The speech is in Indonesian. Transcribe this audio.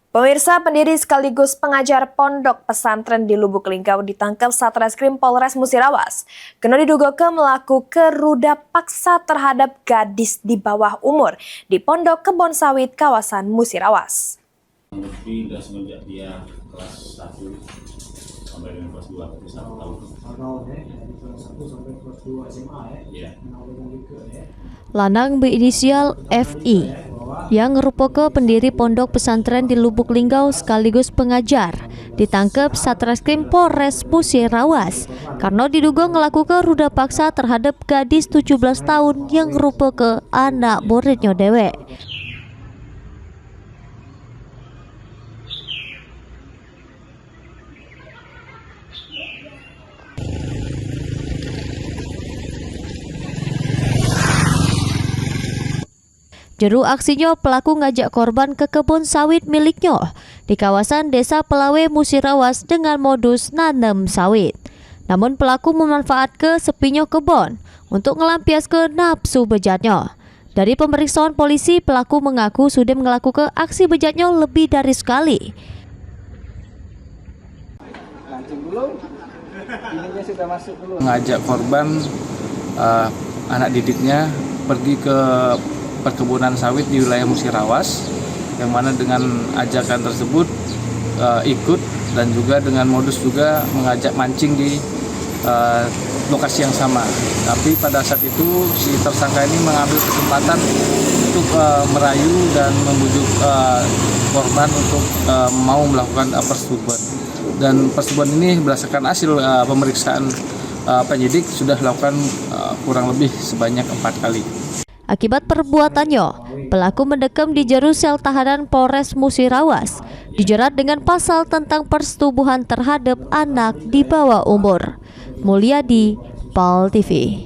Pemirsa, pendiri sekaligus pengajar pondok pesantren di Lubuk Linggau ditangkap Satreskrim Polres Musirawas. Karena diduga melakukan ruda paksa terhadap gadis di bawah umur di Pondok Kebon Sawit kawasan Musirawas. Lebih dari semenjak dia kelas 1 sampai dengan kelas 2, 1 tahun. Lanang berinisial FI yang merupakan pendiri pondok pesantren di Lubuk Linggau sekaligus pengajar ditangkap Satreskrim Polres Musirawas karena diduga melakukan ruda paksa terhadap gadis 17 tahun yang merupakan anak muridnya dewek. Juru aksinya, pelaku ngajak korban ke kebun sawit miliknya di kawasan Desa Pelawe Musirawas dengan modus nanam sawit. Namun pelaku memanfaatkan sepinya kebun untuk ngelampiaskan nafsu bejatnya. Dari pemeriksaan polisi, pelaku mengaku sudah melakukan aksi bejatnya lebih dari sekali. Mengajak korban anak didiknya pergi ke perkebunan sawit di wilayah Musirawas, yang mana dengan ajakan tersebut ikut dan juga dengan modus juga mengajak mancing di lokasi yang sama. Tapi pada saat itu si tersangka ini mengambil kesempatan untuk merayu dan membujuk korban untuk mau melakukan persetubuhan. Dan persetubuhan ini berdasarkan hasil pemeriksaan penyidik sudah dilakukan kurang lebih sebanyak 4 kali. Akibat perbuatannya, pelaku mendekam di jeru sel tahanan Polres Musirawas, dijerat dengan pasal tentang persetubuhan terhadap anak di bawah umur. Mulyadi, PAL TV.